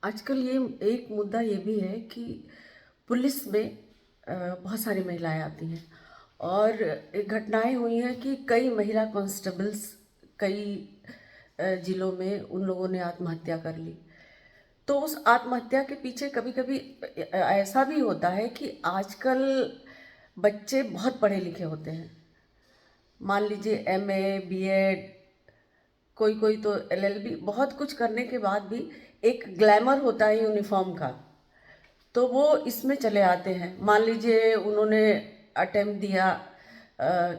आजकल ये एक मुद्दा ये भी है कि पुलिस में बहुत सारी महिलाएं आती हैं और एक घटनाएं हुई हैं कि कई महिला कांस्टेबल्स कई जिलों में उन लोगों ने आत्महत्या कर ली। तो उस आत्महत्या के पीछे कभी कभी ऐसा भी होता है कि आजकल बच्चे बहुत पढ़े लिखे होते हैं। मान लीजिए एमए, बीएड, कोई कोई तो एलएलबी, बहुत कुछ करने के बाद भी एक ग्लैमर होता है यूनिफॉर्म का, तो वो इसमें चले आते हैं। मान लीजिए उन्होंने अटेम्प्ट दिया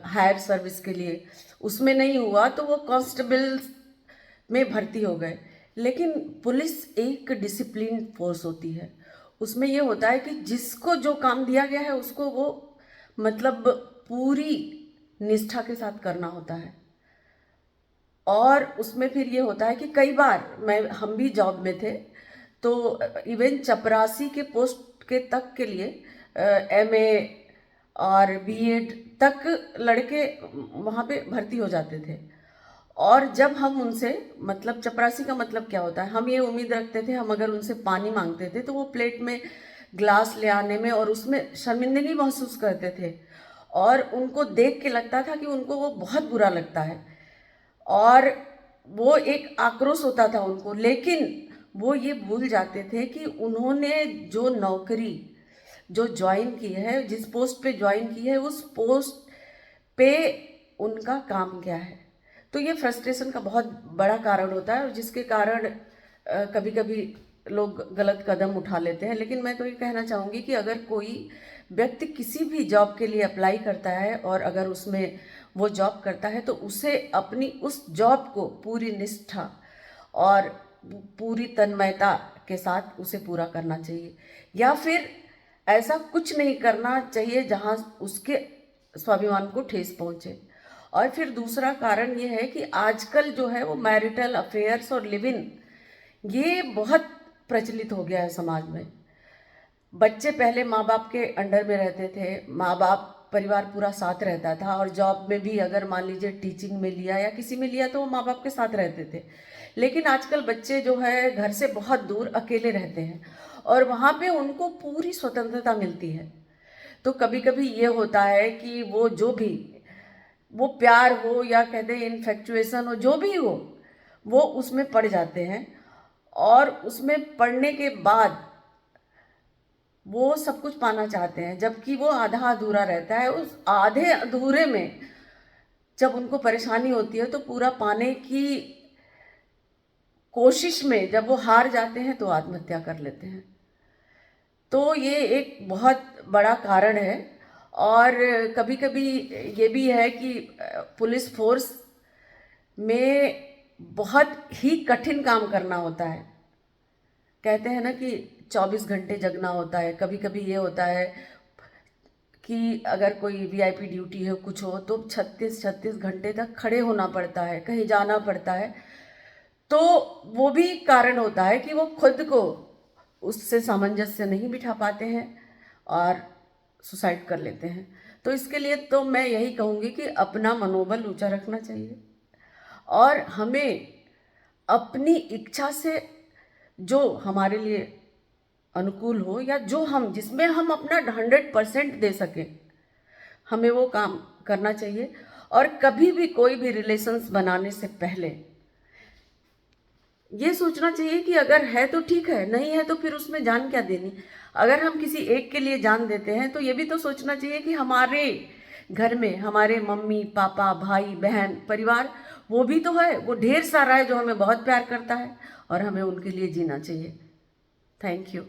हायर सर्विस के लिए, उसमें नहीं हुआ तो वो कांस्टेबल में भर्ती हो गए। लेकिन पुलिस एक डिसिप्लिन फोर्स होती है। उसमें ये होता है कि जिसको जो काम दिया गया है उसको वो मतलब पूरी निष्ठा के साथ करना होता है। और उसमें फिर ये होता है कि कई बार हम भी जॉब में थे, तो इवन चपरासी के पोस्ट के तक के लिए एमए और बीएड तक लड़के वहाँ पे भर्ती हो जाते थे। और जब हम उनसे, मतलब चपरासी का मतलब क्या होता है, हम ये उम्मीद रखते थे हम अगर उनसे पानी मांगते थे तो वो प्लेट में ग्लास ले आने में और उसमें शर्मिंदगी महसूस करते थे, और उनको देख के लगता था कि उनको वो बहुत बुरा लगता है और वो एक आक्रोश होता था उनको। लेकिन वो ये भूल जाते थे कि उन्होंने जो नौकरी जो ज्वाइन की है, जिस पोस्ट पे ज्वाइन की है, उस पोस्ट पे उनका काम क्या है। तो ये फ्रस्ट्रेशन का बहुत बड़ा कारण होता है और जिसके कारण कभी कभी लोग गलत कदम उठा लेते हैं। लेकिन मैं तो ये कहना चाहूँगी कि अगर कोई व्यक्ति किसी भी जॉब के लिए अप्लाई करता है और अगर उसमें वो जॉब करता है तो उसे अपनी उस जॉब को पूरी निष्ठा और पूरी तन्मयता के साथ उसे पूरा करना चाहिए, या फिर ऐसा कुछ नहीं करना चाहिए जहाँ उसके स्वाभिमान को ठेस पहुँचे। और फिर दूसरा कारण ये है कि आजकल जो है वो मैरिटल अफेयर्स और लिव इन, ये बहुत प्रचलित हो गया है समाज में। बच्चे पहले माँ बाप के अंडर में रहते थे, माँ बाप परिवार पूरा साथ रहता था, और जॉब में भी अगर मान लीजिए टीचिंग में लिया या किसी में लिया तो वो माँ बाप के साथ रहते थे। लेकिन आजकल बच्चे जो है घर से बहुत दूर अकेले रहते हैं और वहाँ पे उनको पूरी स्वतंत्रता मिलती है। तो कभी कभी ये होता है कि वो जो भी, वो प्यार हो या कहते हैं इन्फेक्चुएशन हो, जो भी हो, वो उसमें पड़ जाते हैं। और उसमें पढ़ने के बाद वो सब कुछ पाना चाहते हैं, जबकि वो आधा अधूरा रहता है। उस आधे अधूरे में जब उनको परेशानी होती है तो पूरा पाने की कोशिश में जब वो हार जाते हैं तो आत्महत्या कर लेते हैं। तो ये एक बहुत बड़ा कारण है। और कभी कभी ये भी है कि पुलिस फोर्स में बहुत ही कठिन काम करना होता है। कहते हैं ना कि 24 घंटे जगना होता है। कभी कभी ये होता है कि अगर कोई वीआईपी ड्यूटी है, कुछ हो, तो 36-36 घंटे तक खड़े होना पड़ता है, कहीं जाना पड़ता है। तो वो भी कारण होता है कि वो खुद को उससे सामंजस्य नहीं बिठा पाते हैं और सुसाइड कर लेते हैं। तो इसके लिए तो मैं यही कहूँगी कि अपना मनोबल ऊंचा रखना चाहिए और हमें अपनी इच्छा से जो हमारे लिए अनुकूल हो, या जो हम जिसमें हम अपना 100% दे सकें, हमें वो काम करना चाहिए। और कभी भी कोई भी रिलेशंस बनाने से पहले ये सोचना चाहिए कि अगर है तो ठीक है, नहीं है तो फिर उसमें जान क्या देनी। अगर हम किसी एक के लिए जान देते हैं तो ये भी तो सोचना चाहिए कि हमारे घर में हमारे मम्मी पापा भाई बहन परिवार, वो भी तो है, वो ढेर सारा है जो हमें बहुत प्यार करता है और हमें उनके लिए जीना चाहिए। Thank you.